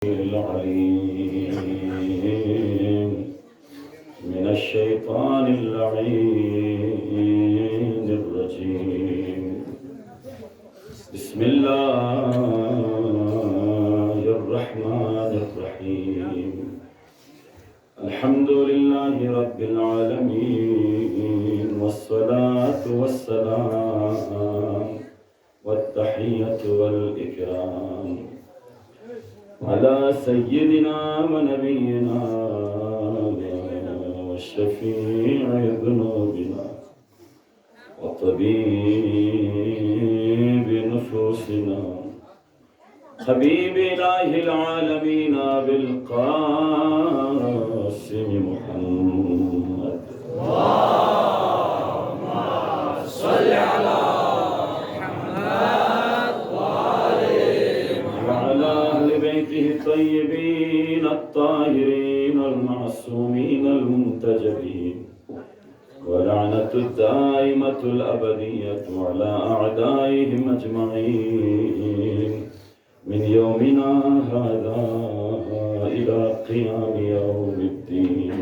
العليم من الشيطان اللعين الرجيم. بسم الله الرحمن الرحيم. الحمد لله رب العالمين، والصلاة والسلام والتحية والإكرام على سيدنا ونبينا والشفيع ذنوبنا وطبيب نفوسنا حبيب إله العالمين بالقاسم محمد. اللهم صل على الطيبين الطاهرين المعصومين المنتجبين، ولعنة الدائمة الأبدية على أعدائهم أجمعين من يومنا هذا إلى قيام يوم الدين.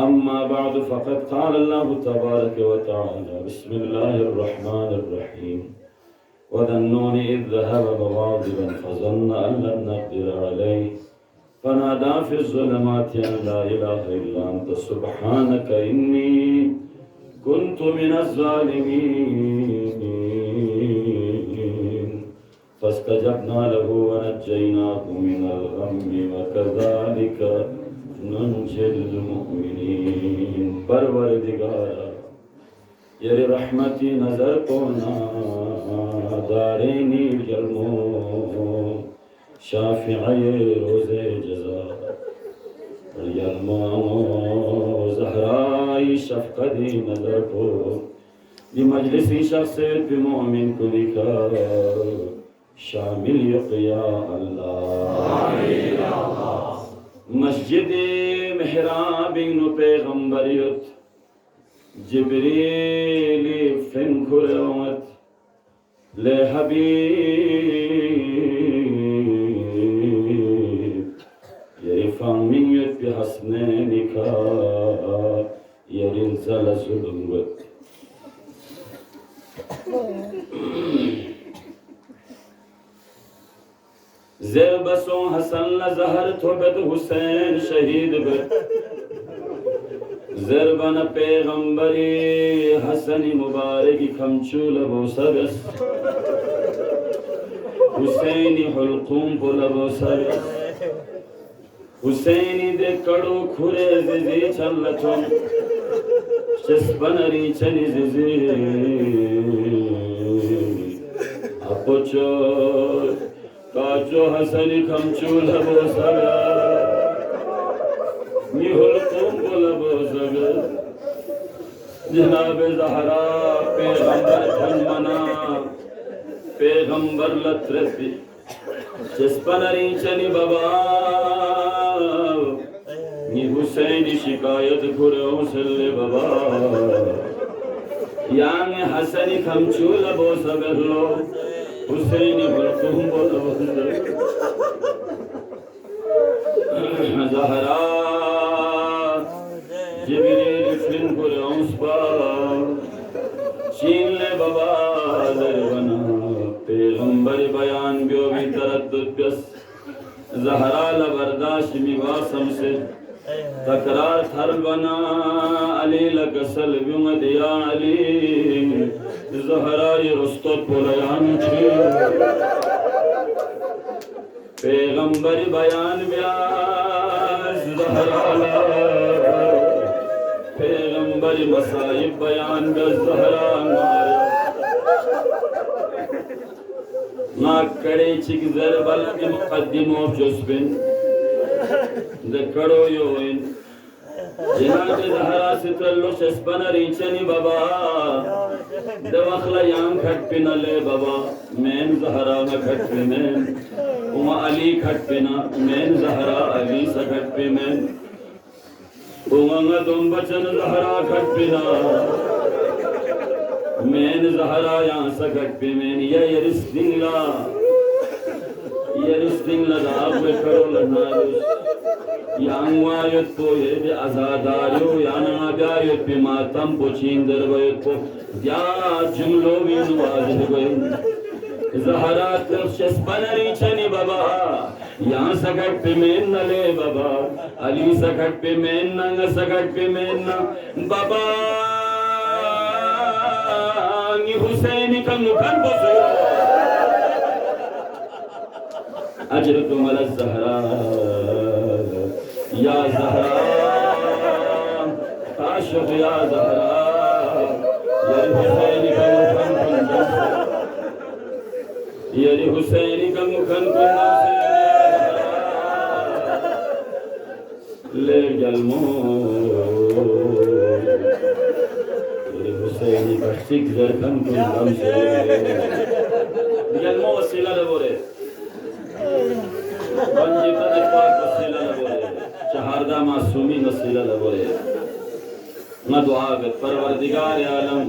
أما بعد، فقد قال الله تبارك وتعالى: بسم الله الرحمن الرحيم. وذا النون إذ ذهب مغاضبا فظن أن لن نقدر عليه فنادى في الظلمات أن لا إله إلا أنت سبحانك إني كنت من الظالمين فاستجبنا له ونجيناه من الغم وكذلك ننجي المؤمنين. परवरदिगार येरी रहमती नजर को ना दारेनी जलमो शाफिए रोज़े जज़ा यलमो ज़हराई शफ़क़ती नजर को ये मजलिसी शख़्सियत भी मोमिन को दिखा शामिल यक़या अल्लाह। मस्जिद महराब नो पैगंबरियत जिब्रील फिन खुरवत ले हबीब ये फामियत पे हसने निका ये रिंसल जुलमत ज़ेबसों हसन लज़हर थोबत हुसैन शहीद बत ज़रबन पैगंबरी हसनी मुबारकी खमचूल बोसरस हुसैनी हुलकुम पुलबो सरस हुसैनी दे कड़ो खुरे ज़िज़ी चल्लचों चस्पनरी चनी ज़िज़ी अपोचो काचो हसनी खमचूल बोसरस जनाब ज़हरा पैगंबर धनमना पैगंबर लत्रती चस्पनरी चनी बाबा नी हुसैनी शिकायत खुरे उसले बाबा यांग हसनी खमचूल बो सबलो हुसैनी बलकुम बोलो ज़हरा जिब्रील फिन कुरौंस पर चीन ले बाबा दरबना पैगंबर बयान बियो भी तरद्दुद बस ज़हरा लबरदाश मिवासम से तकरार थर बना अली लगसल बिमद या अली ज़हरा ये रुस्तो पुलयान थी पैगंबर बयान ब्यास ज़हरा पैगंबर मसाइब बयान ज़हरा ना कड़े चिक ज़रबल के मुक़द्दिमो जुस्बिन द कड़ो योइन जनाब ज़हरा सितल्लो चस्पनरी चनी बाबा द वखला यांग खट पिना ले बाबा मैन ज़हरा में खट पे मैन उमा अली खट पिना मैन ज़हरा अली सा खट पे मैन उमा तुम बचन ज़हरा खट पिना मैन ज़हरा यहाँ सकट पे मैन ये रिस्दिंगला Yeristin la da ve karola narus. Yangwayot po ye azadario yana gayot pe matam pochinder vayot po ya jumlo vin wazid vay zaharat shespanari chani baba यहाँ सकट पे मैं न ले बाबा अली सकट पे मैं न सकट पे मैं न बाबा नी हुसैन का मुखन बसो अजर तुमल ज़हरा या ज़हरा आशिक़ या ज़हरा या हुसैन का मुखन या हुसैन का मुखन ले जलमो हुसैनी का सिख जरकन कुन हम से जलमो वसीला लबोरे पंजिता ने पाक वसीला लबोरे शहारदा मासूमी वसीला लबोरे मैं दुआ कर परवरदिगार आलम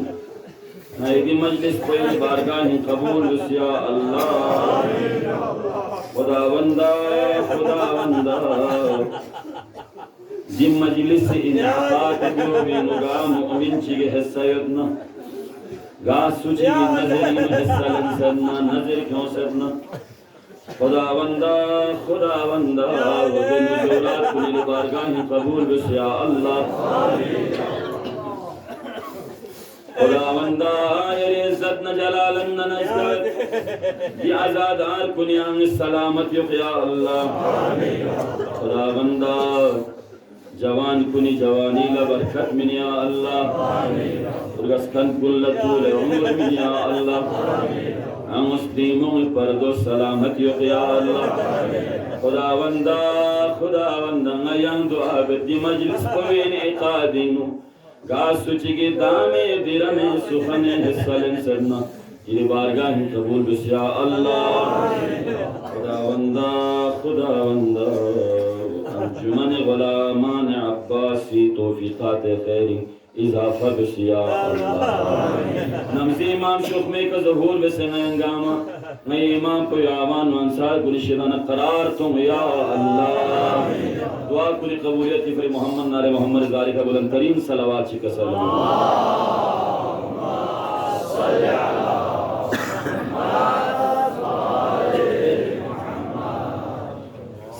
मैं ये मजलिस पे बारगाह कबूल या अल्लाह खुदावंदा जिम मजलिस इनाकात जो बेनुगा मुमिन चिगे हिस्सा योजना गा सुची नजर में हिस्सा लंसना नजर क्यों सरना खुदावंदा वो बेनुजूरात कुल बारगाह कबूल या अल्लाह खुदावंदा ये इज्जत न जलालन न नज़र ये आज़ादार कुनियाम सलामत या अल्लाह खुदावंदा जवान कुनी जवानी ला बरकत मिन या अल्लाह रस्कन कुल तूल उम्र मिन या अल्लाह हम मुस्लिमों पर दो सलामत या अल्लाह खुदावंदा नयन दुआ बदी मजलिस पवेन इकादिनु गासु चिगे दामे दिरमे सुखने हिस्सलन सरना ये बारगाह कबूल या अल्लाह खुदावंदा अंजुमन गुलामान अब्बासी तौफीकात खैरी इजाफा बसिया अल्लाह नमज़े इमाम शुख में का ज़हूर बसंगामा मैं इमाम को यामान अंसार गुनिशिदान करार तुम या अल्लाह दुआ कुल कबूलियत की मोहम्मद नारे मोहम्मद ज़ारी का बुलंद तरीन सलावत छी कसम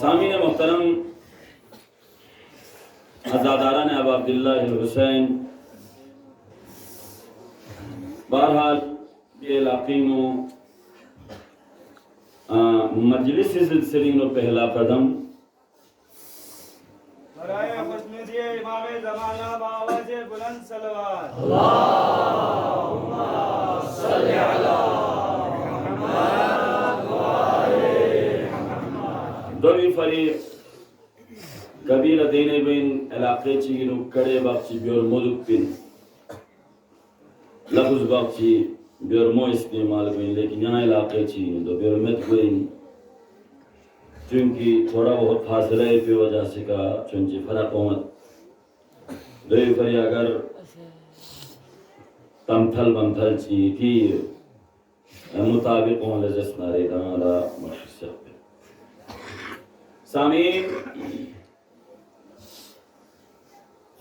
सामीन मुहतरम अज़ादारा ने अब अब्दुल्लाह हुसैन बहरहाल ये इलाक़े में मजलिस सिलसिले में पहला कदम इमाम ज़माना बावाज़े बुलंद सलवात अल्लाहुम्मा सल्लि अला मुहम्मद व आले मुहम्मद दोवी फरीक कबीर देने बिन इलाक़े चीनु कड़े बाक्षी बियर मुदुक बिन लफ्ज़ बाक्षी बियर मो इस्तेमाल बिन लेकिन यहाँ इलाक़े चीनु तो बियर मत बिन चूँकि थोड़ा बहुत फासला है पे वजह से का चुंची फर्क होमत दोई फरी अगर तमथल बमथल ची थी मुताबिक होने जस्ना रे दाना मशहूर सामीन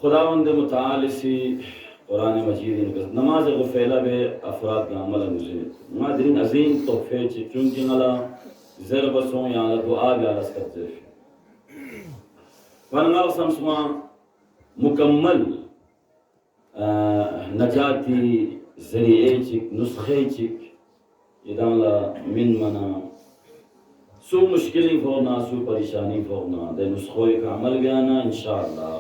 खुदावंद मुताल से कुरान मजीद नमाज गुफैला बे अफराद का अमल मुझे मादरीन अजीम तोहफे चुनकी नला ज़रबसों या दुआ गारस करते वनमाल समसमा मुकम्मल नजाती ज़रिए चिक नुस्खे चिक इदाला मिन मना सु मुश्किलें फोना सु परेशानी फोना दे नुस्खों का अमल बयाना इंशाअल्लाह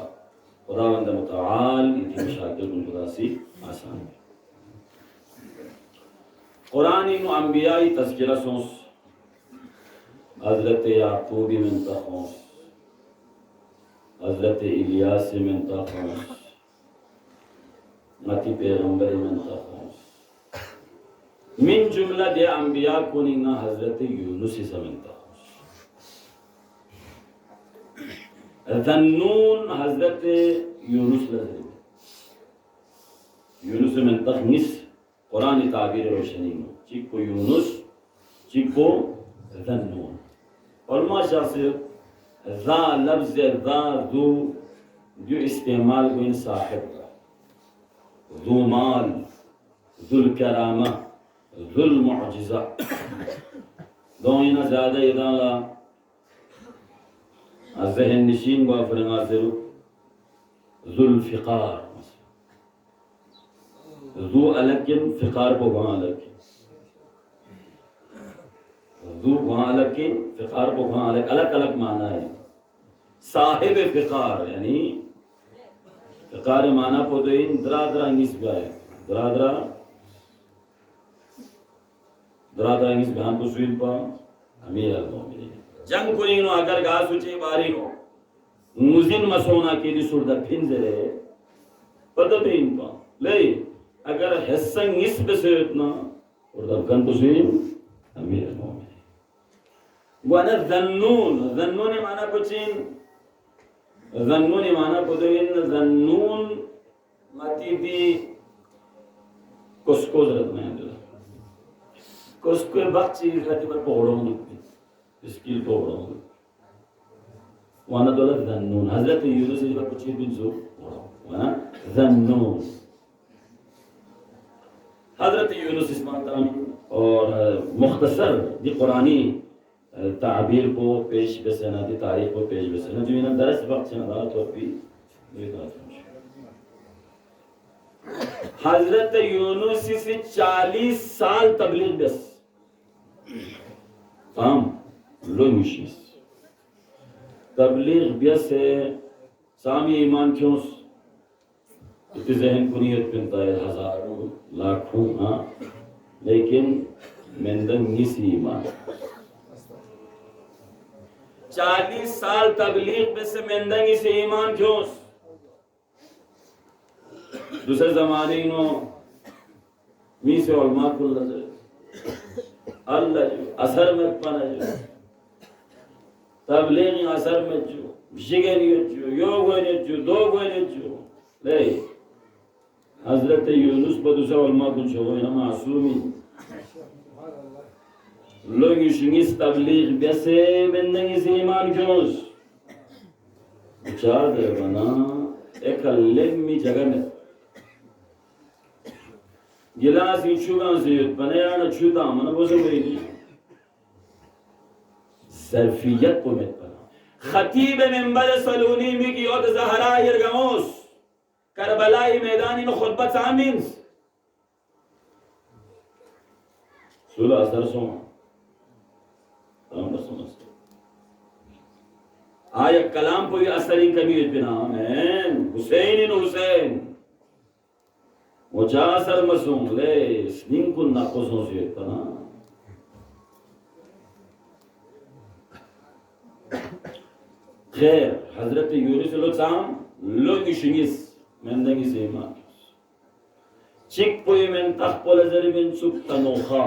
खुदावंद मुताल इतनी मुशाकिल खुदासी आसान है कुरान इन अंबियाई तज़किरा सोस हज़रत याकूबी मंतखोस हज़रत इलियास मंतखोस मती पैगंबर मंतखोस मिन जुमला दे अंबिया को निना हज़रत यूनुस मंतखोस ज़न्नून हज़रत यूनुस लज़री यूनुस मंतख निस कुरान ताबीर रोशनी में चिको यूनुस चिको ज़न्नून उलमा शासिर ज़ा लफ्ज़ ज़ा ज़ू जो इस्तेमाल को इन साहिब ज़ू माल ज़ुल करामा ज़ुल मुअजिज़ा दो इना ज़्यादा इदाला ज़हन नशीन को फरमा ज़रू ज़ुल फ़िक़ार ज़ू अलग किन फ़िक़ार को वहाँ अलग ज़ू वहाँ अलग किन फ़िक़ार को वहाँ अलग अलग अलग माना है साहिब फ़िक़ार यानी फ़िक़ार माना पोदेन दरादरा इंगिस बाय दरादरा इंगिस बयान को सुन पा अमीर अल-मोमिनीन जंग को इनो अगर गा सुचे बारी नो मुजिन मसोना के लिए सुरदा फिंजरे पदबीन पा ले अगर हसन इस बसे इतना और दबकन तो सुन अमीर अल-मोमिनीन वाना ज़न्नून माना कुचिन ज़न्नून माना पोदेन ज़न्नून माती भी कुछ जरूरत नहीं है कुछ बच्ची खाती पर पौड़ों स्किल पौड़ों वाना दोला ज़न्नून हज़रत यूनुस जी पर कुछ भी जो वाना ज़न्नून हज़रत यूनुस इस्माइल और मुख्तसर दी कुरानी ताबीर को पेश बसना दी तारीख को पेश बसना जो इन्हें दरस वक्त से नदाल तो भी हज़रत यूनुस से 40 साल तबलीग बस काम लोमिशिस तबलीग बस से सामी ईमान क्यों इतने जहन कुनियत पिनता है हज़ारों लाखों हाँ लेकिन मंदन निसी ईमान 40 साल तबलीग में से मंदन से ईमान क्यों दूसरे ज़माने इनो मीसे उलमा को नजर अल्लाह जो असर में पना जो तबलीग असर में जो जिगरी जो योग होने जो दो होने जो ले हज़रत यूनुस पर दूसरे उलमा को जो है ना मासूमी लोग इश्क़ तबलीग बैसे बंदगी से ईमान क्यों चार दे बना एक लेमी जगह में गिलास की चुगान से बनाया ना चुता मना बोझ में नहीं ज़र्फ़ियत को मत पना ख़तीब मिंबर सलूनी में की और ज़हरा यरगमोस करबलाई मैदानी में खुतबा सामीन सुला असर सो आया कलाम को ये असरी कभी बिना मैन हुसैन हुसैन मुझा असर मसूम ले स्निंग को नाकोसों से इतना खैर हज़रत यूनुस लोचाम लोग इश्क़ मंदगी से ईमान चिक पोई में तख़्पोल ज़रिबिन सुख तनोखा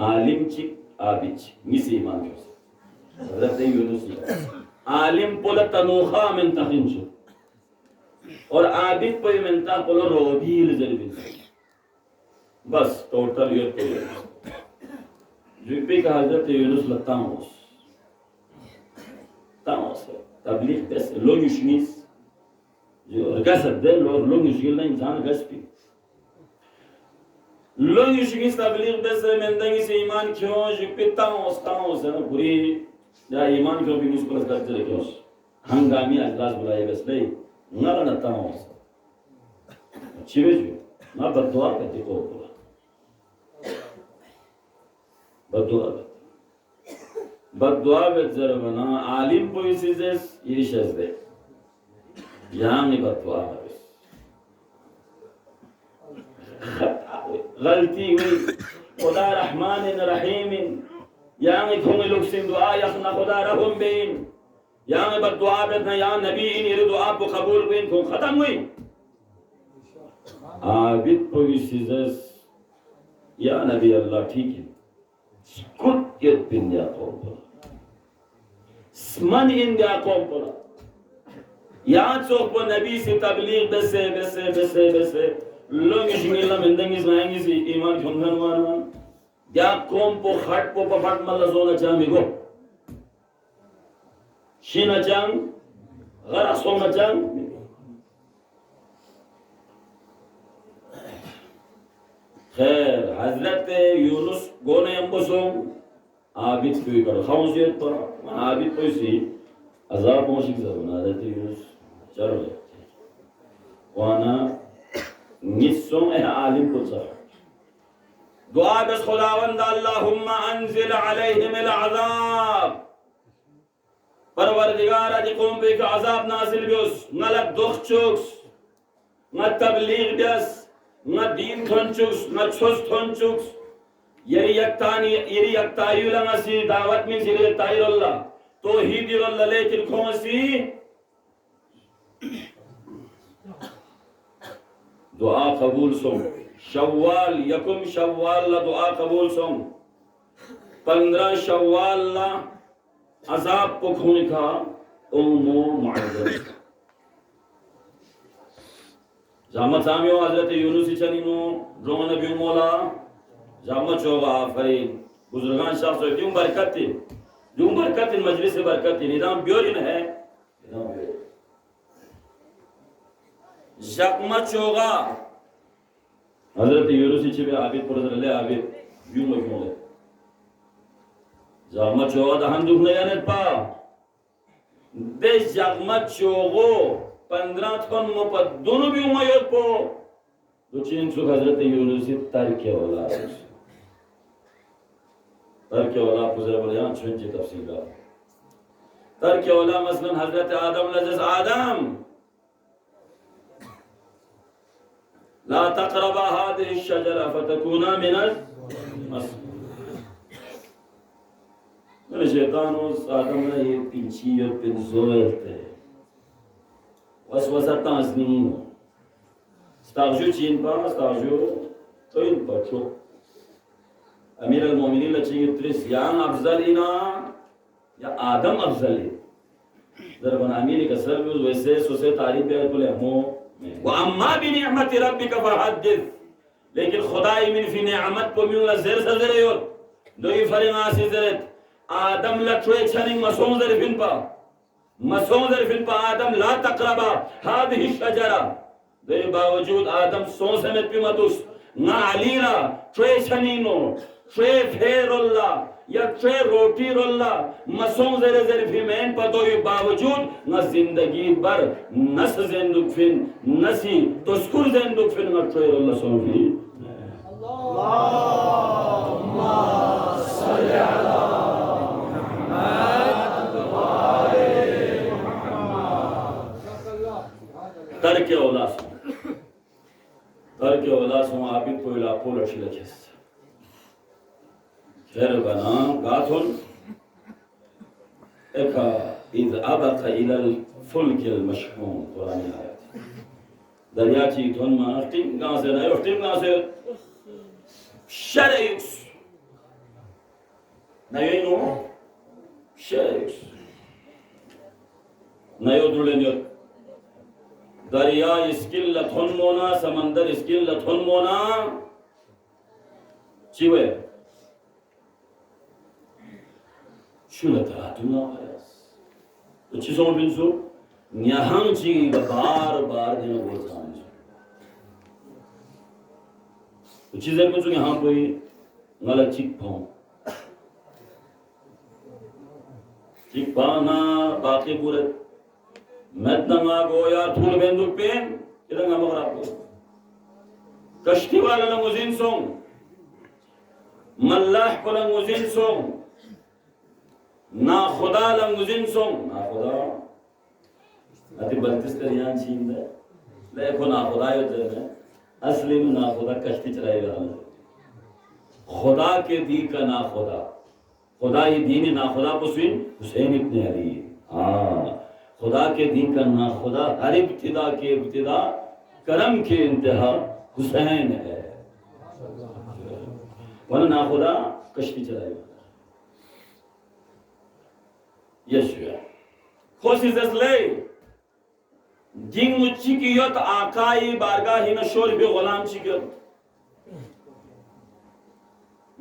आलिम चिक आबिच मिसी ईमान हज़रत यूनुस आलिम पोल तनोखा में तख़िंचु और आबिद पोई में तख़्पोल रोबील ज़रिबिन बस टोटल ये तो जुब्बे का हज़रत यूनुस लतामोस तामोस तबलीग बस लोग इश्क़ जो गसब दे लोग इश्क़ ना इंसान गसबी लोग इश्क़ तबलीग बस मंदगी से ईमान क्यों जुब्बे तामोस है ना पूरी या ईमान क्यों भी मुश्किल करते रहे क्यों हंगामी अजलास बुलाए बस नहीं ना ना तामोस चिवे जो ना बद्दुआ करते को बद्दुआ बेज़रबना आलिम पोइसिज़ यीशज़ दे यहाँ में बद्दुआ गलती हुई खुदा रहमान रहीम यहाँ में खुमे लोग से दुआ यखना खुदा रहम बेन यहाँ में बद्दुआ बेज़ना यहाँ नबी इन ये दुआ को कबूल बेन को ख़त्म हुई आबिद पोइसिज़ या नबी अल्लाह ठीक है कुछ ये पिंजा कौन स्मन इंडिया कौन पड़ा यहाँ चौक पर नबी से तबलीग बसे लोग इश्क़ मिलना मंदगी ज़माएंगे से ईमान खुनखन वाना या कोम पो खट पो पफट मल्ला जोना चामिगो शीना चांग गरा सोना चांग खैर हजरत यूनुस गोने अम्बसों आबिद कोई करो खाउसियत पर आबिद कोई सी अजाब मोशिक ज़रूर हजरत यूनुस चलो वाना निस्सों आलिम को सर दुआ बस खुदावंद अल्लाहुम्मा अंजिल अलैहिम अज़ाब परवरदिगार अज कौम पे अज़ाब नाजिल बियोस नलक दुख चुक्स न तबलीग बियस न दीन थोंचुक्स न छुस थोंचुक्स यरी यक्तायुलंगसी दावत में सिरे ताइरल्ला तौहीदिरल्ला लेकिन खोसी दुआ कबूल सों शव्वाल यकुम शव्वाल ला दुआ कबूल सों 15 शव्वाल ला अजाब को खून का उम्मो मुअज़्ज़म जामा सामियो हजरत यूनुस चनीनो रोम नबी मौला जामा चोगा फरीद बुजुर्गान शख्स क्यों बरकत मजलिस से बरकत निजाम ब्योरिन है जामा चोगा हजरत यूनुस छिबे आबिद पुरजले आबिद यूं मोले जामा चोगा दहन दुख नयाने पा दे जामा चोगो 15 थन मोपा दोनों भी उमायोत पो दो चीन सुख हजरत यूनुस तारिके वाला पुजरा बोले यहाँ छुंची तफसीला तारिके वाला मसलन हजरत आदम लजस आदम ला तक़रबा हादिहि शजरा फतकूना मिनल शैतान उस आदम ने ये पिंची और पिंजोरते वसवसा ताज़नीन स्ताजु चीन पा स्ताजु तो इन बच्चों अमीर अल-मोमिनीन लची त्रिस यान अफजलीना या आदम अफजली दरबन अमीर कसर भी वैसे सुसे तारीफ पे बोले हो व अम्मा बिनिअमति रब्बिका फहद्दिस लेकिन खुदाई मिन फी निअमत को मिला ज़र सज़रे यो दोई फरिंगा सिज़रत आदम लट्रे छनिंग मसों ज़रफिन पा आदम ला तक़रबा हादिहि शजरा दे बावजूद आदम सो समेत भी मदुस ना अलीला ट्रे छनीनो ट्रे फेरोल्ला या ट्रे रोटी रोल्ला मसों ज़रे ज़रफी में पदोई बावजूद न जिंदगी भर नस ज़ेंदुकफिन नसी तस्कुर ज़ेंदुकफिन न ट्रे रोल्ला सोफी अल्लाहुम्मा सल्ली अला तरके ओलासों आबिद को इलाको लक्षी लखेस खैर बना गाथुन एका इज़ अबका इलल फुल्किल मशहूम कुरानी आयत दरिया ची धुन मा टिम गांव से शरयुस नयो नो शरयुस नयो दुलेन्यो दरिया स्किल लथुन मोना समंदर स्किल लथुन मोना चिवे शुलता दुना है तो चीजों बिंसु न्याहंग ची बार दिन बोलता हूँ तो चीजें बिंसु यहाँ कोई गलत चिक पाना बाकी पूरे मैदमा गोया थूल बेंदुक पेन इधंगा मगराब कश्ती वाला लंगुजिन सोंग मल्लाह को लंगुजिन सोंग ना खुदा लंगुजिन सोंग ना खुदा अति बत्तीस करियां चीन दे देखो ना खुदा योते ने असली में ना खुदा कश्ती चलाई रहा है खुदा के दी का ना खुदा ही दीनी ना खुदा पुस्विन हुसैन इब्न अली हाँ खुदा के दीन का ना खुदा हर इब्तिदा के इब्तिदा करम के इंतहा हुसैन है वरना ना खुदा कश्ती चलाएगा यशुआ खोसी जसले जिंग मुच्ची की योत आकाई बारगाह ही न शोर भी गुलाम ची की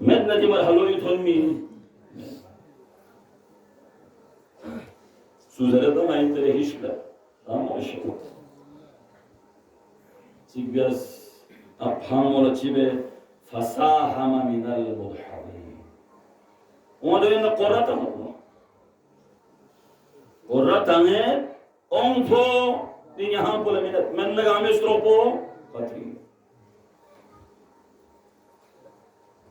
med na di marhalo thon mi suzere da main tere hishla amosho sigbias afhamola chibe fasahama min al mudhabi odo en qorata ne onfo din yahan pole minat men lagame stropo pati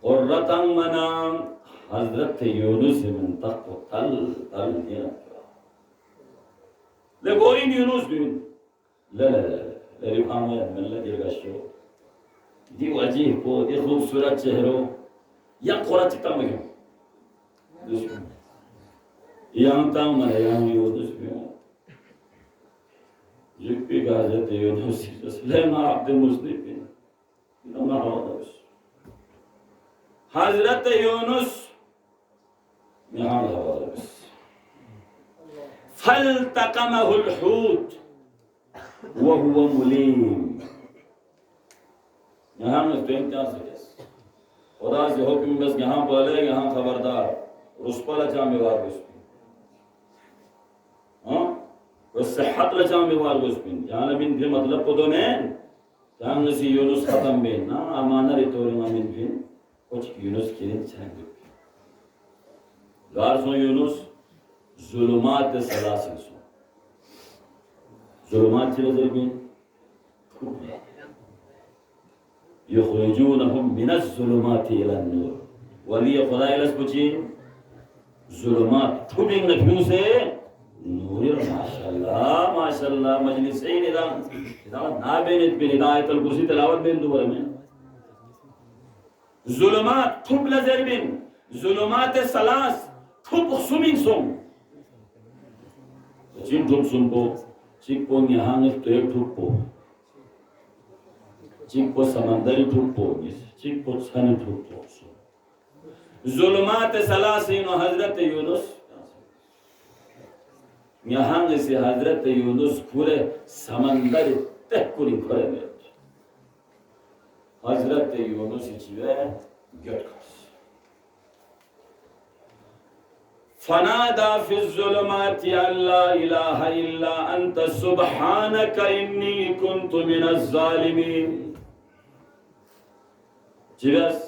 qoratan manam hazrat yunus min taqwa tal ya le gorin yunus din la rifama men la dirgasho di wajih ko di khubsurat chehro ya qorati tamayo yang tang mana yang yunus bin Jükbi gazete Yunus Lema Abdülmuzlibin İnanma havadayız Hazreti Yunus Nihal havadayız Faltakamahul hut Ve huve mulim Nihal müstehim kya sırız Oda se hukm bes yahan bale yahan khabardar Ruspala chami var guspi والصحة لجامع والغسبين يعني من في مطلب قدومين كان نسي يونس ختم بين نا أمانة ريتورنا من فين कुछ यूनुस किरिन चंगे गार सो यूनुस जुलुमात सलासिल सो जुलुमात चिरजर बिन يخرجونهم من الظلمات إلى النور ولي خدا إلى سبتين ظلمات تبين نفيوسه نور ما شاء الله مجلسين إذا نابنت بنداية الكرسي تلاوت بين دور من ظلمات تب لزربين ظلمات الثلاث تب سمين سوم جين تب سمبو चिकपोन यहाँ ने तो एक ठुप्पो चिकपो समंदरी ठुप्पो चिकपो छाने ठुप्पो जुल्मात सलासीन हजरत यूनुस यहाँ से हजरत यूनुस पूरे समंदर तक कुरी करे में हजरत यूनुस जीवे गटकस فنادى في الظلمات أن لا إله إلا أنت سبحانك إني كنت من الظالمين. جبس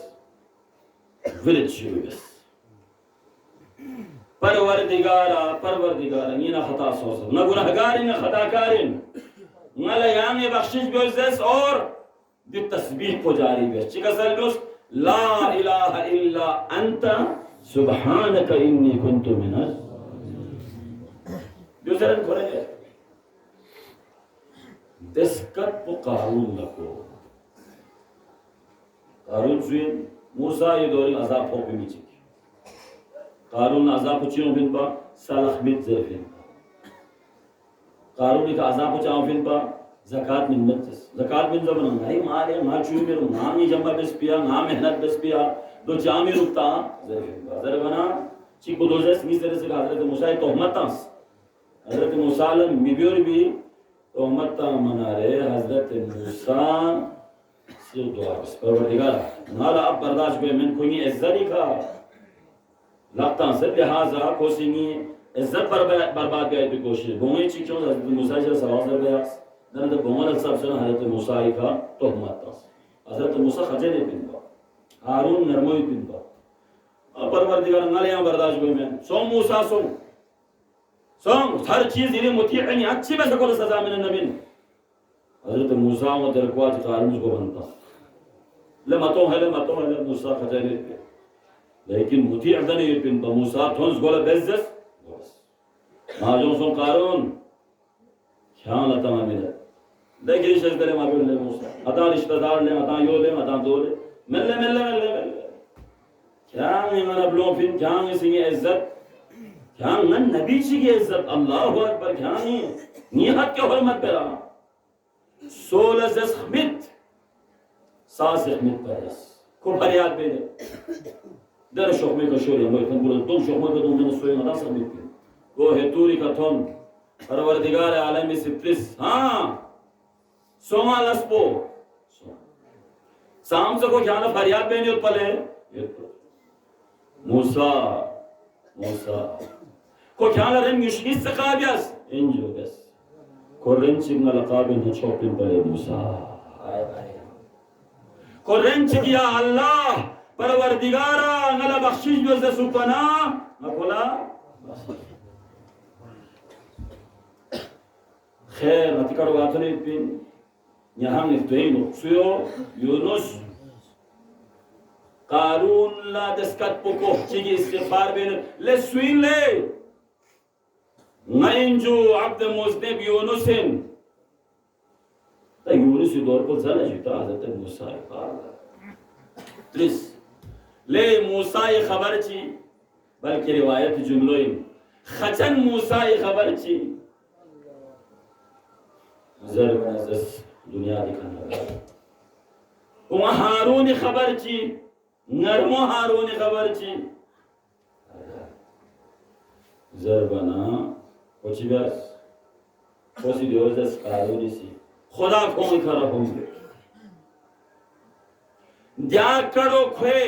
village جبس. परवरदिगारा नीना खता सोच न गुनाहगार न खताकारिन नला यांगे बख्शिश बेस और दि तस्बीह को जारी बेस चिकसल बेस ला इलाहा इल्ला अंता सुबहानक इन्नी कुन्तु मिनज दूसरन करे दस्कत को कारून लको कारून सुइन मूसा ये दोरी अजाब हो बिमिची कारून अजाब उचियों बिनपा सालख मित ज़रफ़िन कारून एक अजाब उचाओं बिनपा ज़कात मिन मत्स ज़कात मिन ज़बन नहीं मारे मार चुई मेरे नामी जम्मा बस पिया नाम मेहनत बस पिया दो चामी रुकता ज़रफ़िन ज़रबना चिको दोज़ेस मिस्टर से हज़रत मूसा तोहमतांस हज़रत मूसा लन मिबियोर भी तोहमता मनारे हज़रत मूसा सिर दुआ बस परवरदिगार नाला अब बर्दाश्त बे मन कोई इज़्ज़त का लगता से लिहाजा कोशिनी इज्जत बर्बाद गए तो कोशिश बोंगे चिक्यों हज़रत मूसा जैसा सवाल कर गया दरअसल बोंगल सब से हज़रत मूसा का तोहमत था हज़रत मूसा खजने पिंपा हारून नरमोई पिंपा परवरदिगार नाले यहाँ बर्दाश्त हुए में सोम मूसा सोम हर चीज़ इन्हें मुतीअनी अच्छी में सकोल सजा में नबीन हज़रत मूसा वो दरख्वाज कारून को बनता ले मतों है मूसा खजने लेकिन मुती अदन ये पिन मूसा थोंस गोला बेज़स माजों सो कारून ख्याल आता मामिला लेकिन इस तरह माबिल ले मूसा अता रिश्तेदार ले अता यो ले अता दो ले मिलने क्या इमान अबलों फिर क्या इसी इज्जत क्या न नबी जी की इज्जत अल्लाह अकबर क्या नियत के हरमत पे रहा 16 ज़ख्मित सास ज़ख्मित पर को फरियाद बेने दर शोकमे का शोरी मैं तुम बोलो तुम शोकमे का तुम मैंने सोए ना समझ के वो है तूरी का थोन परवरदिगार आलम से प्रिस हाँ सोमा लस्पो शाम से को क्या ना फरियाद बेने उत्पले Musa, Musa. Ko kâların müşkis sıkâbiyaz. İncu bes. Korren çıkma lakabın çokpin pale Musa. Korren çık ya Allah. Parvardigara ngala bakhşiş gözde supana. Nakola. Khair natikar vatane ipin. Yahan iftayno. Suyo Yunus. Qarun la deskat poko. Çigi istiğfar benim. Le suin le. Ngayinju abd muznib Yunus'in. Ta Yunus'u doğru kıl sana juta Hazreti Musa'yı kârda. Tris. Le Musa'yı haberçi. Belki rivayet cümleyin. Khaçan Musa'yı haberçi. Zerb nazes dünya dikanlar. Uma Harun'i haberçi. Ngarmo Harun'i haberçi. Zerbana Koçibas. Koçi diyoruz da skarudisi. खुदा कौन करा होंगे क्या करो खे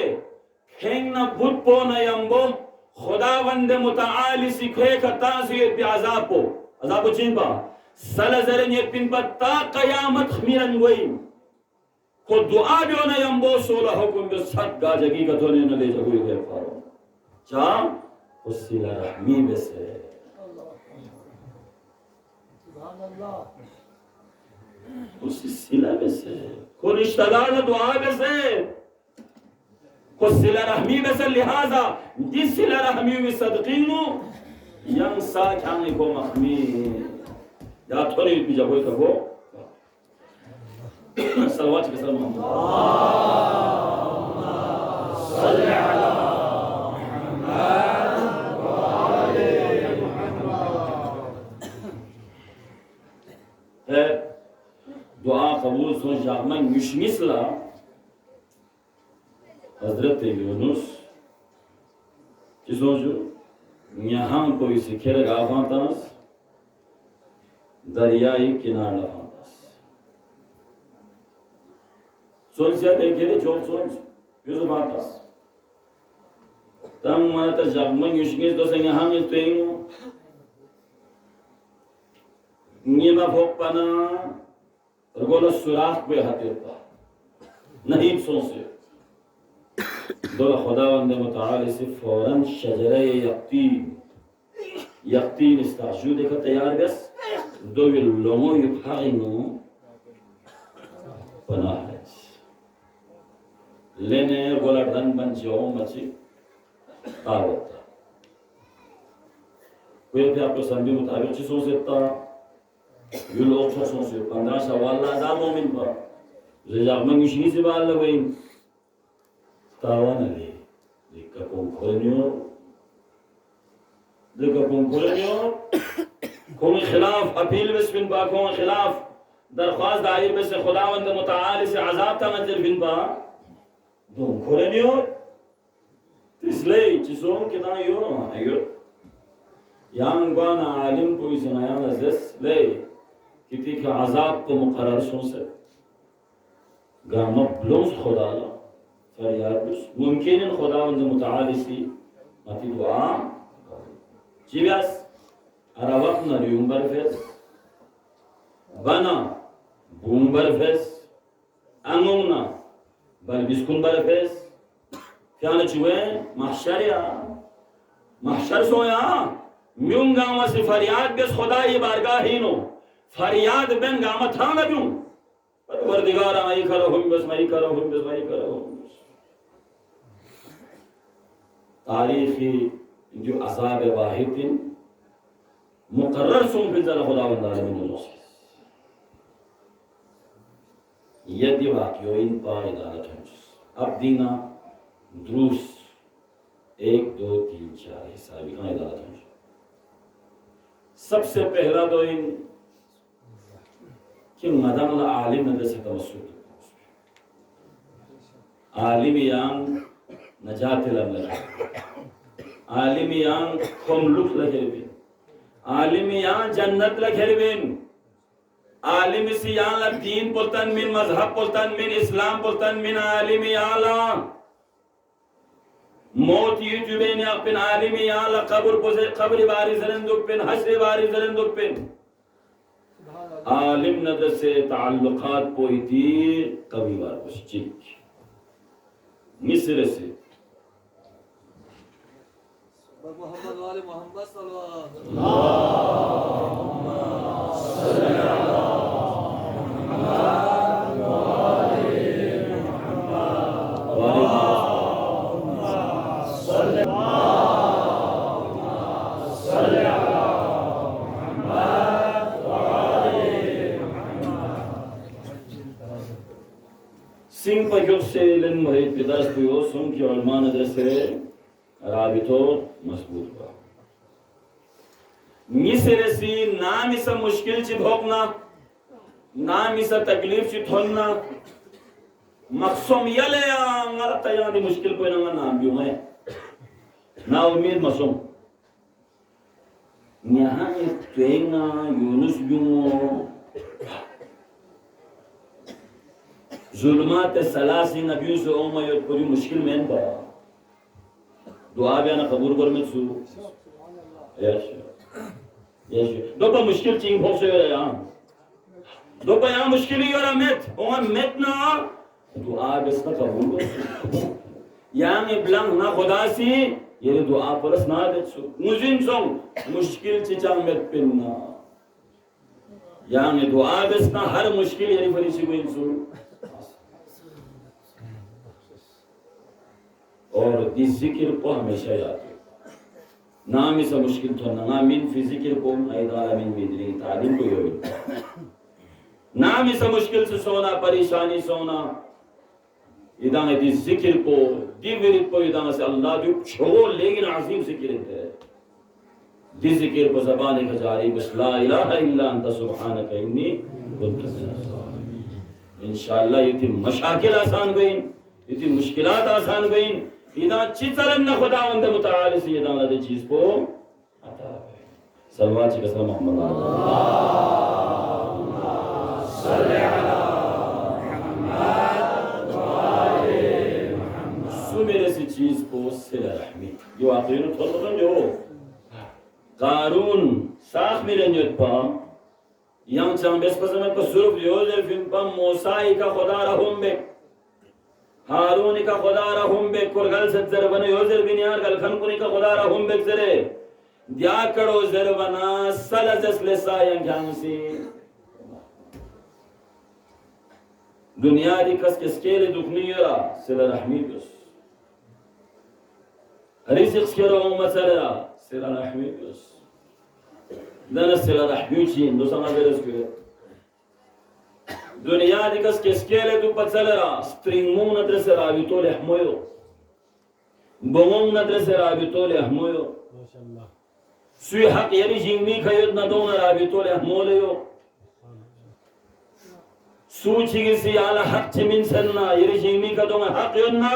खेंग न भूतपो न यंबो खुदा वंदे मुताली सिखे कता से प्याजापो अजापो चिंपा सलजरन ये पिन पत्ता कयामत खमीरन वही को दुआ भी न यंबो सोला हुकुम बे सत गाजगी कतोने न ले जगुई है पारो चा उसिला रहमी बेसे सुभान अल्लाह उसी सिला में से को रिश्तेदार ने दुआ में से को सिला रहमी में से लिहाजा जिस सिला रहमी में सदकीनो यंग सा खाने को मखमी या थोड़ी भी जब कोई कहो सलवात के साथ मोहम्मद सल्ली अला मुहम्मद व आले मुहम्मद दुआ कबूल सुन जागमन मुशमिसला हजरत यूनुस जिसों जो यहाँ कोई सिखेर गावांतास दरियाई किनारा फांतास सोन से देखे जोर सोन युज़ बातास तम मन त जागमन मुशमिस दो से यहाँ में तेंगो नीमा फोकपना रगोला सुराख पे हतेता नहीं सोचे दो खुदावंद मुताली से फौरन शजरे यक्तीन इस्ताशु देखा तैयार बस दो ये लोगों युखाइनो बना है लेने गोला धन बन जाओ मची आवता कोई भी आपको संबी मुताबिक चीज़ों से ता ये लोग सोचों से 15 सवाल आज़ाद मोमिन पर ज़ियाद में मुश्किल से बाल लगें तावान ले देखा कौन खोलनियो कौन खिलाफ अपील बस बिन बा कौन खिलाफ दरख्वास्त दायर बस खुदावंद मुताली से अज़ाब तंजल बिन बा कौन खोलनियो इसलिए चीज़ों के ना यो यान गाना आलिम कोई सुनाया नज़र ले किसी का अज़ाब तो मुकर्रर सुन से गामा ब्लोस खुदा ला फरियाद बस मुमकिन खुदावंद मुताली से मती दुआ जीवास अरावत न रियुम्बर फेस बना बूम्बर फेस अंगोंगना बल बिस्कुंबर फेस क्या न चुए महशर सोया म्यूं गामा से फरियाद बेस खुदा ये बारगाह ही नो फरियाद बेन गामा था न म्यूं पर वर्दिगारा आई करो हम बस मैं करो हम बस मैं करो तारीखी जो अज़ाब वाहिदिन मुकर्रर सुन बिज़ल खुदावंद आलमीन यदि वाक़ियो इन पर इदारत है अब दीना द्रूस 1 2 3 4 हिसाबी का इदारत है सबसे पहला तो इन कि मदन आलिम नजर से तवस्सुल आलिम यांग नजात लल्ला आलिम यांग खुमलुक लखेरबिन आलिम यांग जन्नत लखेरबिन आलिम सी यांग दीन पुलतन मिन मजहब पुलतन मिन इस्लाम पुलतन मिन आलिम यांग mot yutubeni apin alimi ya la qabri bari zalendupin hasri bari zalendupin आलिम नदर से ताल्लुकात पोईती कभी बार चिक मिस्र से मोहम्मद वाले मोहम्मद सल्लल्लाहु सिंह पजों से लन महित पिदास पियो सुन की उलमा नजर से राबितो मजबूत हुआ मिसर सी नाम इसा मुश्किल ची भोगना नाम इसा तकलीफ ची थोलना मकसुम यले आंगा तयां दी मुश्किल कोई ना नाम बियो मैं ना उम्मीद मसुम यहाँ एक ट्रेंगा यूनुस बियो जुल्मात सलासी नबियों से ओमा यो पूरी मुश्किल में बा दुआ भी आना कबूल कर में सु यश दो पर मुश्किल चीज भोग से यार दो पर यहाँ मुश्किल ही वाला मेट ना दुआ बस ना कबूल कर यहाँ में बिलांग ना खुदा सी ये दुआ परस ना दे सु मुजिन सोंग मुश्किल चीज़ां मेट पिन्ना यहाँ में दुआ बस ना हर मुश्किल ये फरीसी को इंसु और इस जिक्र को हमेशा याद रखो नाम इस मुश्किल तो ना मिन फिजिकल को ऐदाला मिन विद्री तालीम को यो नाम इस मुश्किल से सोना परेशानी सोना इदाने इस जिक्र को दिव्य को इदाने से अल्लाह जो छोड़ो लेकिन आज़ीम जिक्र है जिस जिक्र को ज़बान का जारी बस ला इलाहा इल्ला अंता सुब्हानक इन्नी कुन्तु मिनज़ ज़ालिमीन इंशाअल्लाह ये थी मशाकिल आसान गई ये थी मुश्किलात आसान गई इदा चितरन न खुदावंद मुताल से इदा लदे चीज को अता है सल्लल्लाहु अलैहि वसल्लम मोहम्मद अल्लाहुम्मा सल्ली अला मुहम्मद व आले मुहम्मद सुमेरे से चीज को सिला रहमी जो आखिर थोड़ा जो कारून साख मेरे न्यत पा yang chang bes pasame ko suruf yozel film pa mosai ka khuda rahum be हारून का खुदा रहूं बे कुरगल सज्जर बने योजर बिनियार गल खनकुनी का खुदा रहूं बे जरे दिया करो जर बना सलजस लेसायं जांसी दुनिया दी कस किसके लिए दुखनी यरा सिला रहमी बस रिज़्क़ के रो मसला सिला रहमी बस दन सिला रहमी चीन दो समा बेरस के दुनिया दिकस किसके लिए तू पचलरा स्ट्रिंगों नदर से राबितो ले हमोयो बोंगों नदर से राबितो ले हमोयो सुई हक यरी जिंगमी खयोद न दो न राबितो ले हमोलेयो सूची किसी आला हक चिमिन सन्ना यरी जिंगमी का दो न हक योद ना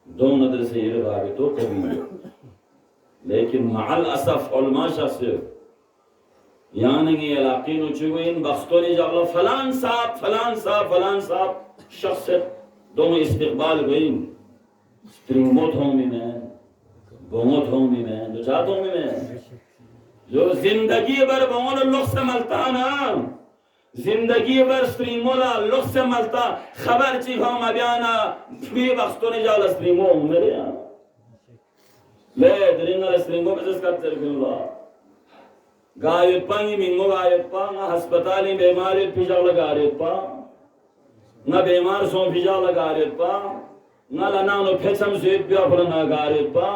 दो नदर से यरी राबितो कभी लेकिन महल असफ उलमा शख्स यानी ये इलाक़े चुगीन बख्तोरी जागला फलान साहब शख्स दोनों इस्तिक़बाल गईन स्प्रिंगबोट हों में बोंगोट हों में जो चाहतों में जो जिंदगी भर बोंगोल लोग से मलता ना जिंदगी भर स्प्रिंगोला लोग से मलता खबर ची हम अभियाना भी बख्तोरी जागला स्प्रिंगो मेरे यहाँ ले दरिंगला स्प्रिंगो पे जिसका तरफ़ गायब पांगी मिंगो गायब पांगा अस्पताली बीमारी पिजाला गायब पा ना बीमार सो पिजाला गायब पा ना लनानो फेचम से बिया फल ना गायब पा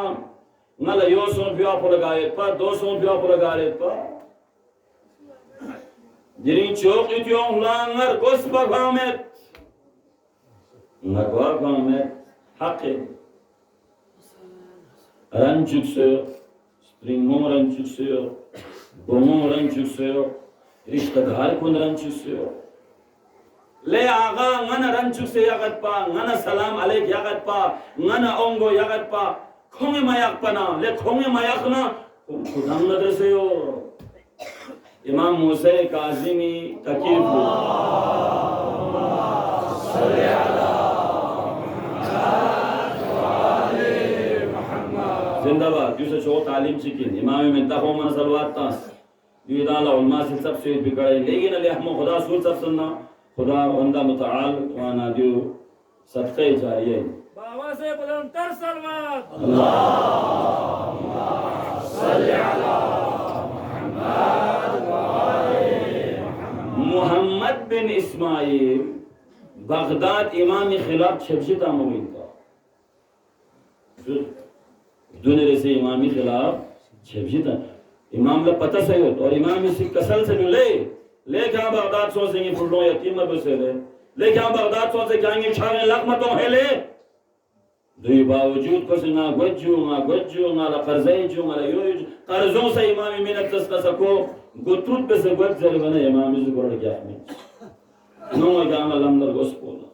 ना लयो सो बिया फल गायब पा दो सो बिया फल गायब पा जिरी चौक इतियों लांगर गोस बगामेत नगवा गामेत हक़ रंजुक से स्प्रिंगों रंजुक से बोमों रंजुक से रिश्तेदार कुन रंजुक से ले आगा ngana रंजुक से यागत पा ngana सलाम अलैक यागत पा ngana ओंगो यागत पा खोंगे मायाक पना ले खोंगे मायाक ना खुदाम नदर से हो इमाम मूसा काज़िमी तकीफ सल्ली अला मुहम्मद जिंदाबाद युसे शो तालीम चिकिन इमाम में तहो मन सलवात तास युदाला उलमा से सब से बिगड़े लेकिन अल्लाह हम खुदा सूल सब सुनना खुदा वंदा मुताल वाना दियो सदक़े जारिये बाबा से बुलंदतर सलवात अल्लाहुम्मा सल्ली अला मुहम्मद बिन इस्माइल बगदाद इमाम खिलाफ छबशिता मुइन का दुनिया से इमामी खिलाफ छबशिता इमाम ला पता सही हो और इमाम इसी कसल से ले क्या बगदाद सो से फुल्लो यतीम बसे ले क्या बगदाद सो से कहेंगे छागे लाख मतों है ले दुई बावजूद को सिंगा गज्जू ला कर्जे ला यो कर्जों से इमाम मिनत तस्ता सको गुतुत पे से गज जल बने इमाम इस गोड़ क्या में नो गाना लंदर गोस्पोला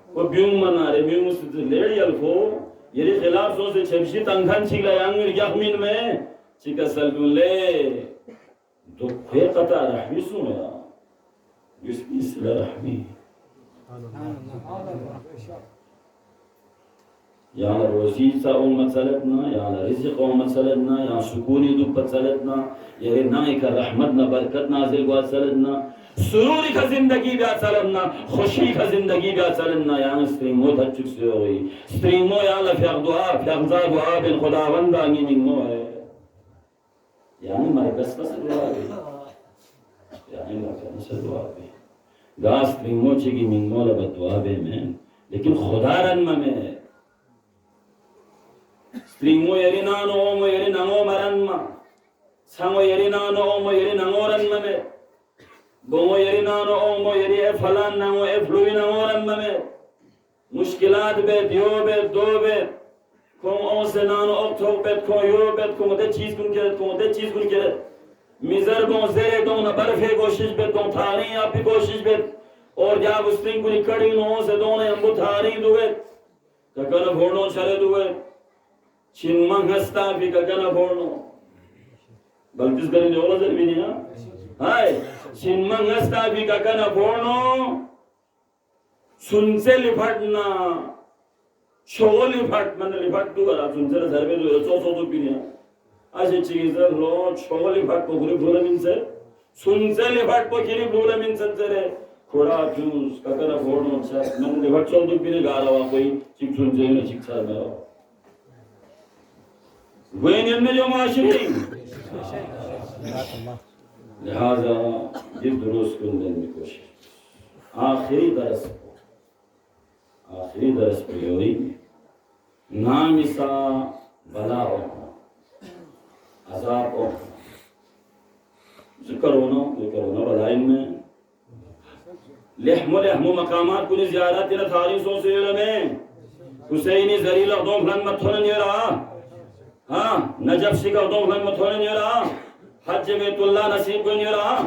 वो ब्यूम मना रे ब्यूम से लेडी अल्फो ये खिलाफ सो से छबशी तंगन छिला यांगिर याखमिन में चिका सलबुले दो फेकता रहमी सुया बिस्मिल्लाह रहमी या रोजी सा उम्मत सलतना या रिज़्क़ उम्मत सलतना या सुकूनी दुपत सलतना ये ना एक रहमत ना बरकत नाज़िल हुआ सलतना सुरूरी का जिंदगी भी सलतना खुशी का जिंदगी भी सलतना या स्त्रीमो धचुक से हो गई स्त्रीमो या लफ़िक दुआ फ़िज़ा दुआ बिन खुदावंदा नी निमो है यानी मरकज़ का दुआ भी यानी मरकज़ का दुआ भी गास स्त्रीमो चिकी मिंगो लब दुआ भी में लेकिन खुदा रन में स्त्रीमो यरी नानो ओमो यरी नंगो मरन्मा सांगो यरी नानो ओमो यरी नंगो रन्मा में बोमो यरी नानो ओमो यरी ए फलान नंगो ए फ्लुई नंगो रन्मा में मुश्किलात बे दियो बे दो बे कोम ओ से नानो ओक्थो बे को यो बे को मते चीज कुन करे मिजर गो जेरे दो न बरफे कोशिश बे तो थारी आप भी कोशिश बे और जा स्प्रिंग कुनी कड़ी नो से दो ने हम थारी दुवे ककन भोनो चले दुवे चिन्मंग हस्ता भी ककना बोलनो बल्किस करें जो लजर भी नहीं हाय चिन्मंग हस्ता भी ककना बोलनो सुनसे लिफटना शोल लिफट मन लिफट तू करा सुनसे धर्मे जो चो तो भी नहीं आज चीज लो शोल लिफट को गुरु भूला मिन से सुनसे लिफट को किरी भूला मिन से तेरे थोड़ा जूस ककना बोलनो अच्छा मन लिफट चो तो भी नहीं गा रहा कोई चिक सुनसे ने शिक्षा में वैन में जो माशरी लिहाजा ये दुरुस्त करने की कोशिश आखिरी दरस पे हुई नामिसा बला हो अज़ाब हो करोना बलाइन में लहमो मकामात कुछ ज़ियारत न तारीखों से में हुसैनी जरीला दो फलन मत होने नहीं रहा हाँ नजब शिका दो फलन मत होने नहीं रहा हज में तुल्ला नसीब को नहीं रहा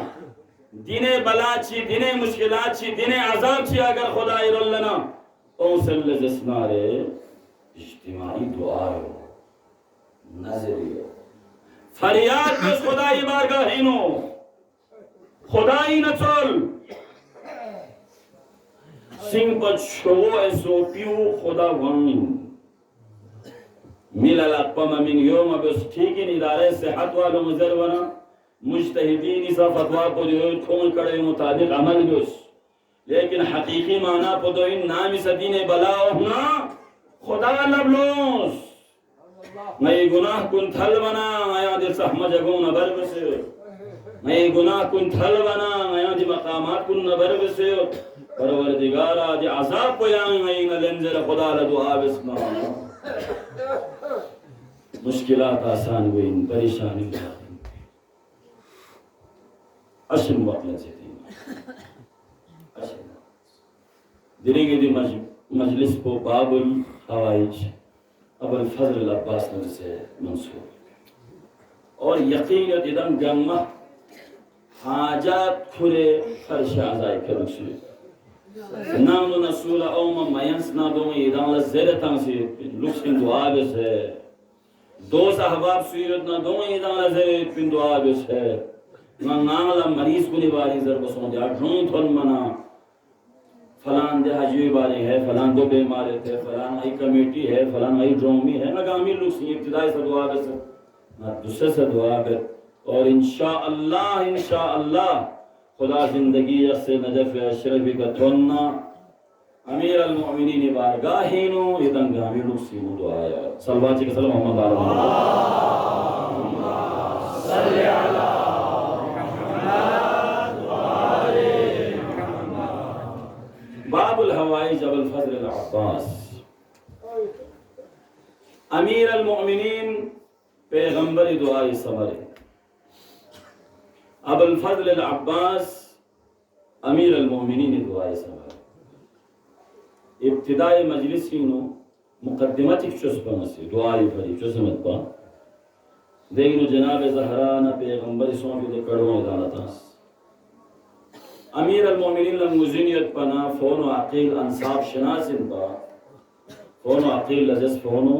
दिने बलाची दिने मुश्किलाची दिने अज़ाब छी अगर खुदा इरल्लना ओ सल्ले जस्नारे इज्तिमाई दुआ नजरियो फरियाद बस खुदाई बारगाह हिनो खुदाई न चल सिंह पर शो ऐसो पियो खुदा वंगिन मिला लक्पम मिन योम बस ठीक इन इदारे सेहत वालों मजर बना मुज्तहिदीन इसा फतवा को जो कौन करे मुताबिक अमल जोश लेकिन हकीकी माना पदो इन नाम सदीने बलाओ ना खुदा लबलोस मैं गुनाह कुन थल बना आया दे सहम जगो न बर्ब से मैं गुनाह कुन थल बना आया दे मकामात कुन न बर्ब से परवरदिगारा दे अज़ाब को यांग मैं न लेंजर खुदा ल दुआ बिस्मा मुश्किलात आसान हुई परेशानी अशन वक्त से दिनेंगे दी मजलिस को बाबुल हवाइज अबुल फजल अब्बास नगर से मंसूर और यकीनत इदम गम्मा हाजात खुरे फरशा जाय करुसी नाम नसूला ओम मयंस ना दो इदान ज़ेरतां से लुक्सिन दुआ से दो सहबाब सुयत ना दो इदान ज़ेरत पिन दुआ से नांगला मरीज को निवारी जर बसों जा ढूंढ थन मना फलान दे हजवी वाले है, फलान दो बीमारे थे, फलान आई कमेटी है, फलान आई ड्रोमी है, नगामी लोग सी इब्तिदाई से दुआ कर ना दूसरे से दुआ कर। और इंशाअल्लाह खुदा जिंदगी से नजफ अशरफी का थोन्ना अमीर अल मोमिनीन बारगाहिनो इदन गामी लोग सी दुआ है। सल्लल्लाहु अलैहि मोहम्मद सल्ली अला बाबुल हवाई जबल फजल अल अब्बास। अमीर अल मोमिनीन पैगंबर दुआई समरे अबुल फजल अल अब्बास अमीर अल मोमिनीन दुआई समरे। इब्तिदाई मजलिस की नो मुकद्दिमत चुस्पन से दुआई भरी चुस्मत पा देखनो जनाब ज़हरा न पैगंबर सो के कड़ों अदालत अमीर अल मोमिनीन लमुज़िनियत पना फ़ोन अक़ील अंसाब शनासिन पा फ़ोन अक़ील लजस फ़ोनो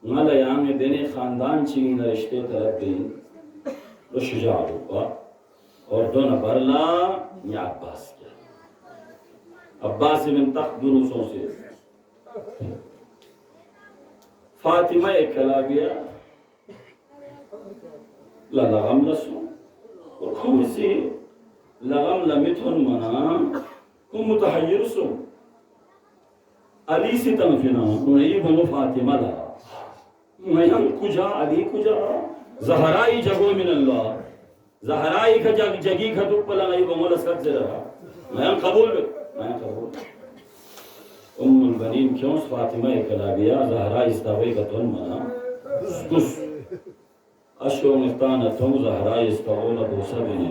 मलयाम में देने ख़ानदान चीनी न रिश्ते तरफ गई तो शुजा पा और दो न बरला या अब्बास क्या अब्बास बिन तख्त दुरुसों से फातिमा एक कलाबिया लगम लसो और खूब सी लगम लमिथुन मना को मुतहय्यर सो अली से तमफिना नहीं बनो फातिमा ला मैं कुजा अली कुजा ज़हराई जगो मिन अल्लाह ज़हराई का जगी खतु पला नहीं बमोल सक जरा मैं कबूल उम्मुल बनीन क्यों फातिमा कलाबिया ज़हराई इस्तावे का तुन मना कुछ अशो मुस्तान तुम ज़हराई इस्तावोला दोसा बिने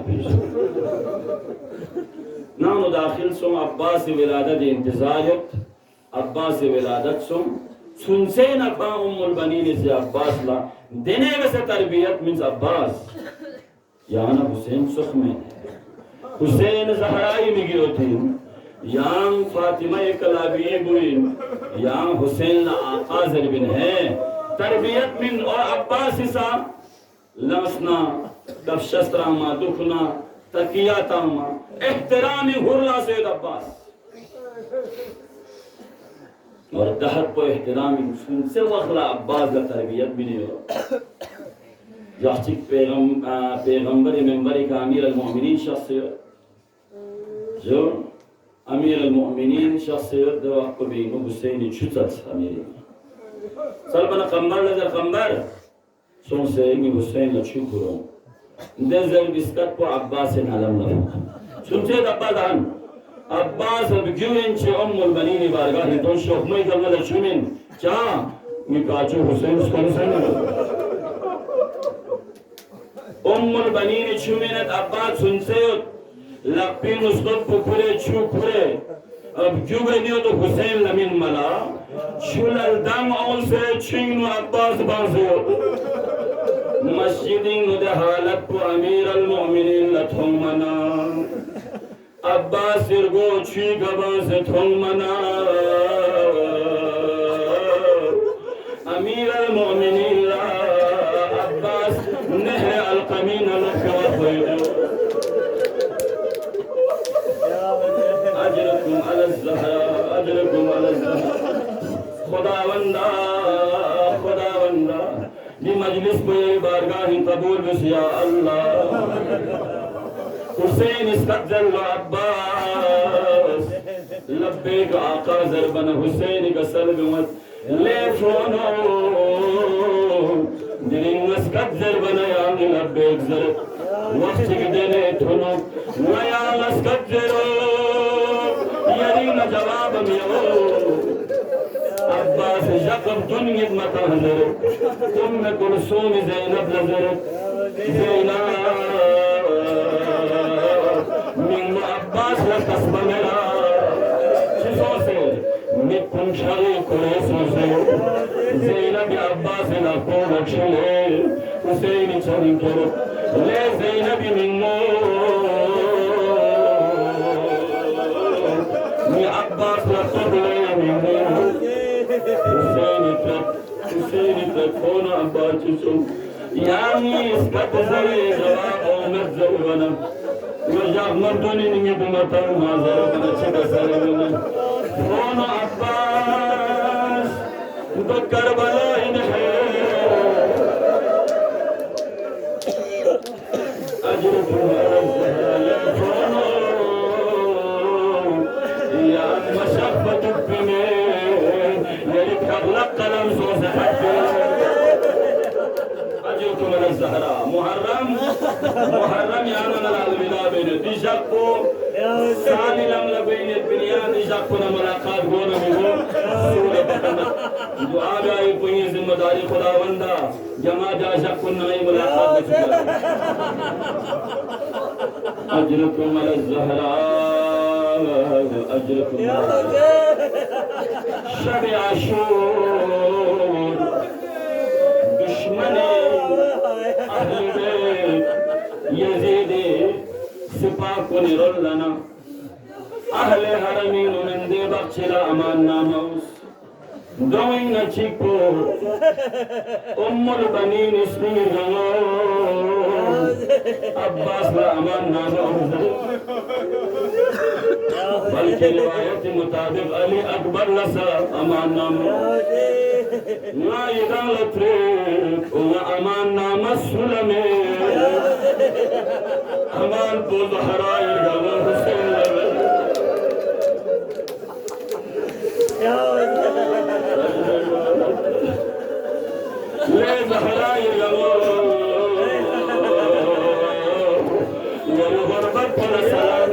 नाम दाखिल सुम अब्बास विलादत इंतज़ार अब्बास विलादत सुनसे न पा उम्मुल बनीन से अब्बास ला देने वैसे तरबियत मीन्स अब्बास याना हुसैन सुख में हुसैन ज़हराई में गिरो थी यां फातिमा कलाबी बुइन यां हुसैन आका ज़रबिन है तरबियत मिन और अब्बास सा लमसना दफशस्त्रामा दुखना तकियातामा एहतरामी हुरला सैयद अब्बास और दहत पर एहतरामी सुनसे वखला अब्बास का तरबियत भी नहीं हो जाचिक पैगंबर मेंबर का अमीर अल मोमिनीन शख्स जो अमीर अल मोमिनीन शख्स दो आपको भी नो हुसैन छुचत अमीर सलबना कंबर नजर कंबर सोन से मी हुसैन ल छुकुरो नजर बिस्कट को अब्बास ने अलम लो सुनते अब्बास अब्बास बगियों से उम्मुल बनीन बारगाह तो शोख में कमल चुनिन क्या मी काचो हुसैन कौन से उम्मुल बनीन चुनिन अब्बास सुनसे लपिन उसको पुकुरे छुकुरे अब क्यों गए तो हुसैन लमिन मला चुलल दम औल से छिंग अब्बास बाज़ो मस्जिदिन उदे हालत को अमीर अल मोमिनीन लथों मना अब्बास सिरगो छी गबा से थों मना अमीर अल मोमिनीन अब्बास नहर अल कमीन लखवा फैलो अजरकुम अल ज़हरा अजरकुम अल ज़हरा खुदावंदा ये मजलिस पे बारगाह कबूल बस या अल्लाह हुसैन इस्कजल अब्बास लब्बैक आका ज़रबन हुसैन का सलगमत ले फोनो दिलिंग इस्कजल बनाया लब्बैक ज़र वक्त के देने थोनो नया इस्कजल यारी न जवाब में अब्बास जकब दुनिया मत हज़र तुम में कुलसूम ज़ैनब नज़र ज़ैनब मिन अब्बास ला कस्ब मेरा चीज़ों से मित्तम शादी कुरेशों से ज़ैनब अब्बास ला को बख्शे हुसैन चली करो ले ज़ैनब मिन्नो मी अब्बास ला कबले मिन्नो हुसैन फोन अब्बास चुसो यानी इसका तज़रे जवाब उमर ज़वना وجاء مردوني نيجي بمطر ما زالوا من الشبه سالمين فون عباس ذكر بلا أجركم على الزهراء يا مشبة الدمين يلي خلق قلم زوز حكي أجركم على الزهراء محرم يا من العالمين بين ديجاكو ثاني لم لبين البنيان ديجاكو ملاقات غونا بيقول سورة بقرة دعاء جاي کوئی ذمہ داری خداوندا جما جا شکو نئی ملاقات أجركم على الزهراء أجركم شب عاشور دشمن أهل بيت يزيد سپاك ونرلنا أهل حرمين من دي بخشلا أمان ناموس دوين نچيكو أم البنين اسمي غموس عباس لا أمان ناموس بلکہ روایت مطابق علی اکبر لسا امان ناموس نا يدان لطريق وأمان ناموس سلمي أمان بو زهراء الغموس سلمي لے زهراء الغموس والغربت پر سلام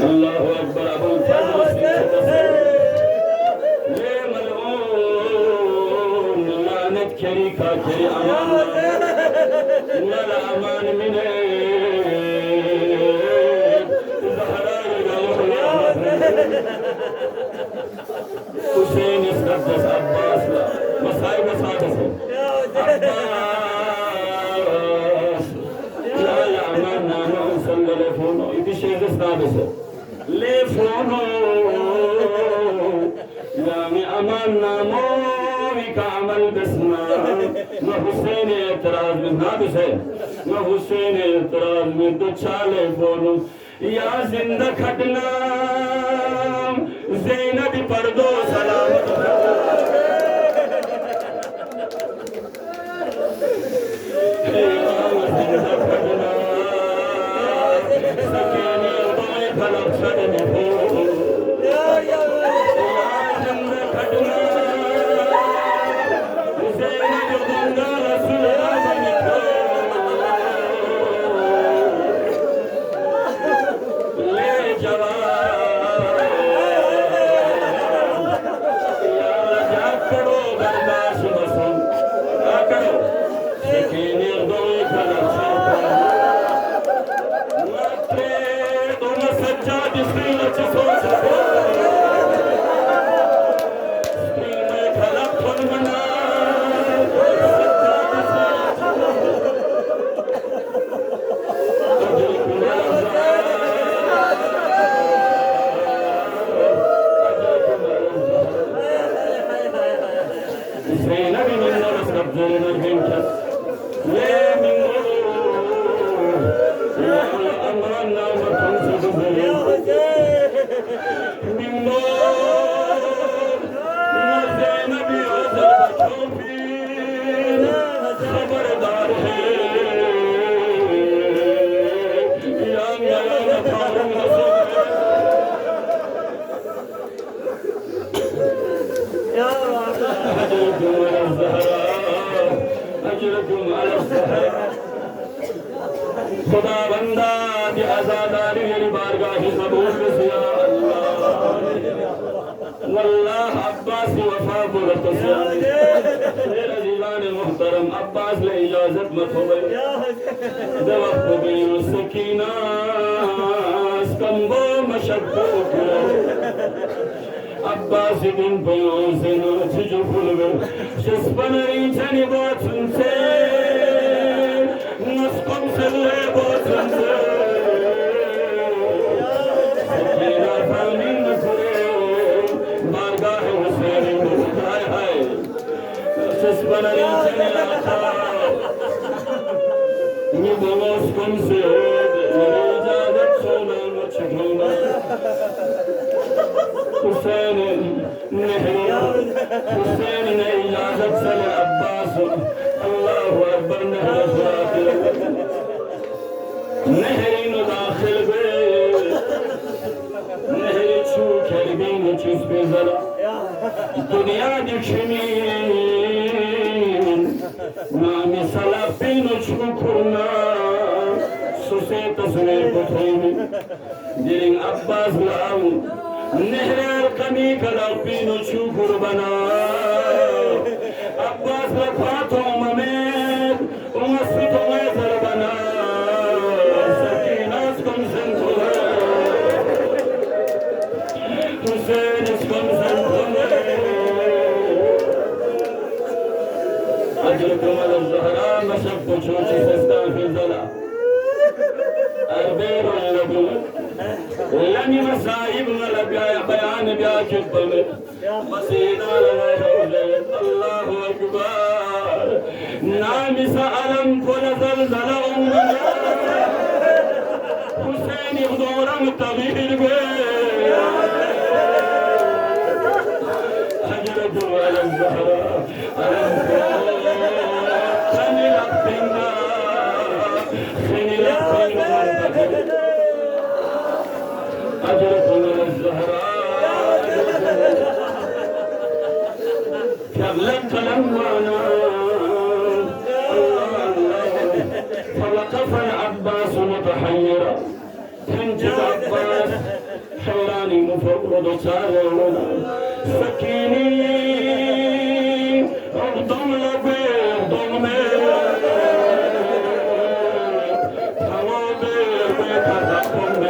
الله أكبر أبو الفضل لے ملعون لعنت کری کری امان ولا امان من زهراء الغموس حسين اسقدس عباس لا مصائب سادس عباس لا يعمل نانو صلى لفونو يدي شيء سادس لفونو يعني امان نامو عمل بسنا ما حسين اعتراض من نابس ہے ما حسين اعتراض من دو چالے بولو یا زندہ کھٹنا زینب پردو سلامت زندہ کھٹنا سکینی دوئے خلق شدنی ہو یا زندہ کھٹنا زینب دنگا رسول آبنی ہو لے جواب खुदा बंदा की आजादारी मेरी बारगाह की कबूल किया वल्लाह अब्बास की वफा बुरत से मेरा जीवान मुहतरम अब्बास ले इजाजत मत हो गई दवक को भी सकीना कम्बो मशक्को अब्बास दिन पयो से न जो फूल गए शस्पनरी चनी बात सुनसे नस्कम से ले बात सुनसे सकीना फानी नखरे बारगाह हुसैन हाय हाय शस्पनरी चनी लाखा بموس كم سيد إجازة سولان وشكونا حسين نهري حسين إجازة سل عباس الله أكبر نهر داخل نهري داخل بيت نهري شو كربين وشوس بزلا دنيا دشمين نامي سلابين وشكرنا سوسيتا سوير بطريمي ديرين عباس لعو نهر القمي كلابين وشكر بنا عباس لفاتو مميت ومسيطو ميزر بنا سكيناس كم سنتوها حسين اسكم سنتوها أجركم على الزهراء مشب شوشي سستان في الزلا أربير اللبو لني مصائب بيان بيا كبم مسيدا لنا حوزين الله أكبر نامي سألم كل زلزل أمنا حسين يغدورا متغير بي أجركم على الزهراء أجركم الزهراء كلمت لمانا فوقف العباس متحيرا تنجد عباس حيراني مفوض سارنا سكيني اغضم لبي اغضم حوابي بيتحكم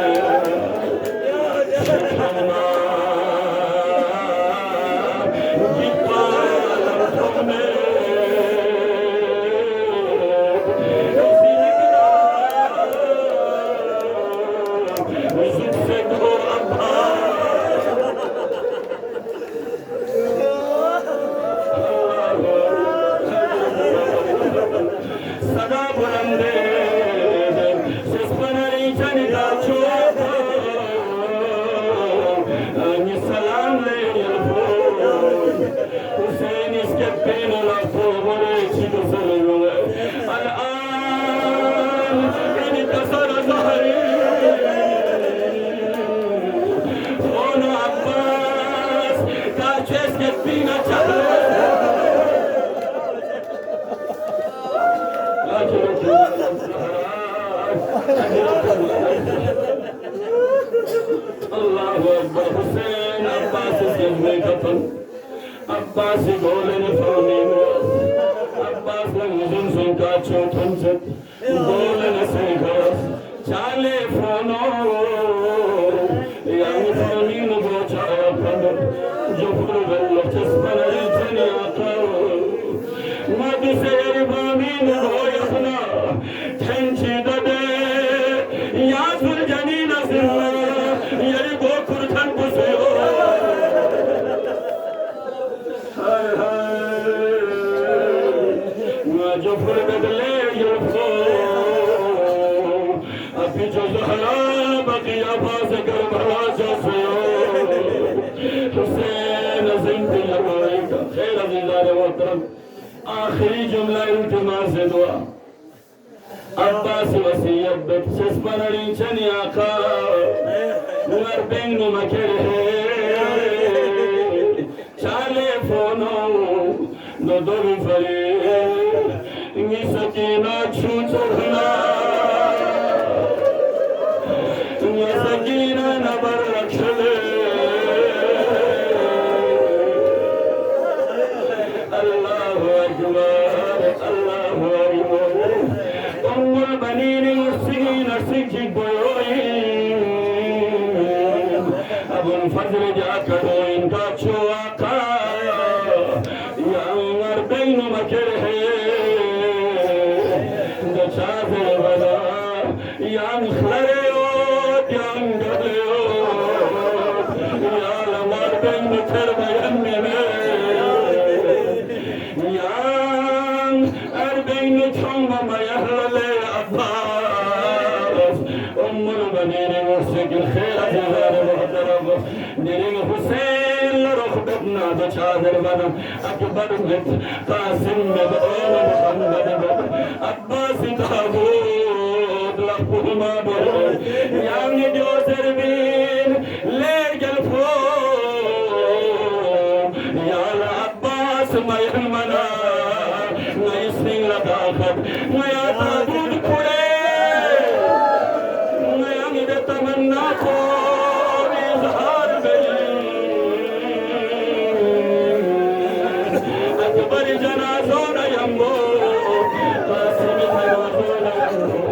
الله أكبر حسين عباس يزوي كفن عباس يقولن فوني عباس لمزن سنكا چوتن ست قولن سنكاس چالي فونو يعني فوني نبوچا فن جفر بلو چسپن ريچن آقاو مد سير بامي نبوي اپنا تنچي دده ياسر جنين سنلا يري بوكر تن بسيو هاي هاي ما جفر بدلي يرفو أبي جو زهرا بقي أباس كربلا جسيو حسين زنتي لبائك خير عزيزان محترم آخری جملہ التماس دعا عباس وسیعت بپسس پنری چنی آقا نور بینگ مکر ہے چالے فونو نو دو فری نی سکینہ چھو چوکھنا نی سکینہ نبر رکھلے الله أكبر الله أكبر أم البنين والسنين سكي بيوين أبو الفضل جاك دوين كاتشو آقا يا عمر بين مكره دشافر بدا يا مخلريو يا مقديو جزاك الخير جزاك محترم نريم حسين لرخبتنا بشادر بنا أكبر من قاسم مدعون محمد عباس داوود لقهما بر يعني جوزر بين ليجل فوق يا العباس ما يهمنا ما يسنين لداخل ما يتابون كله ما يمد تمنى فوق إظهار بين أكبر جنازون يمو قاسم جنازون يمو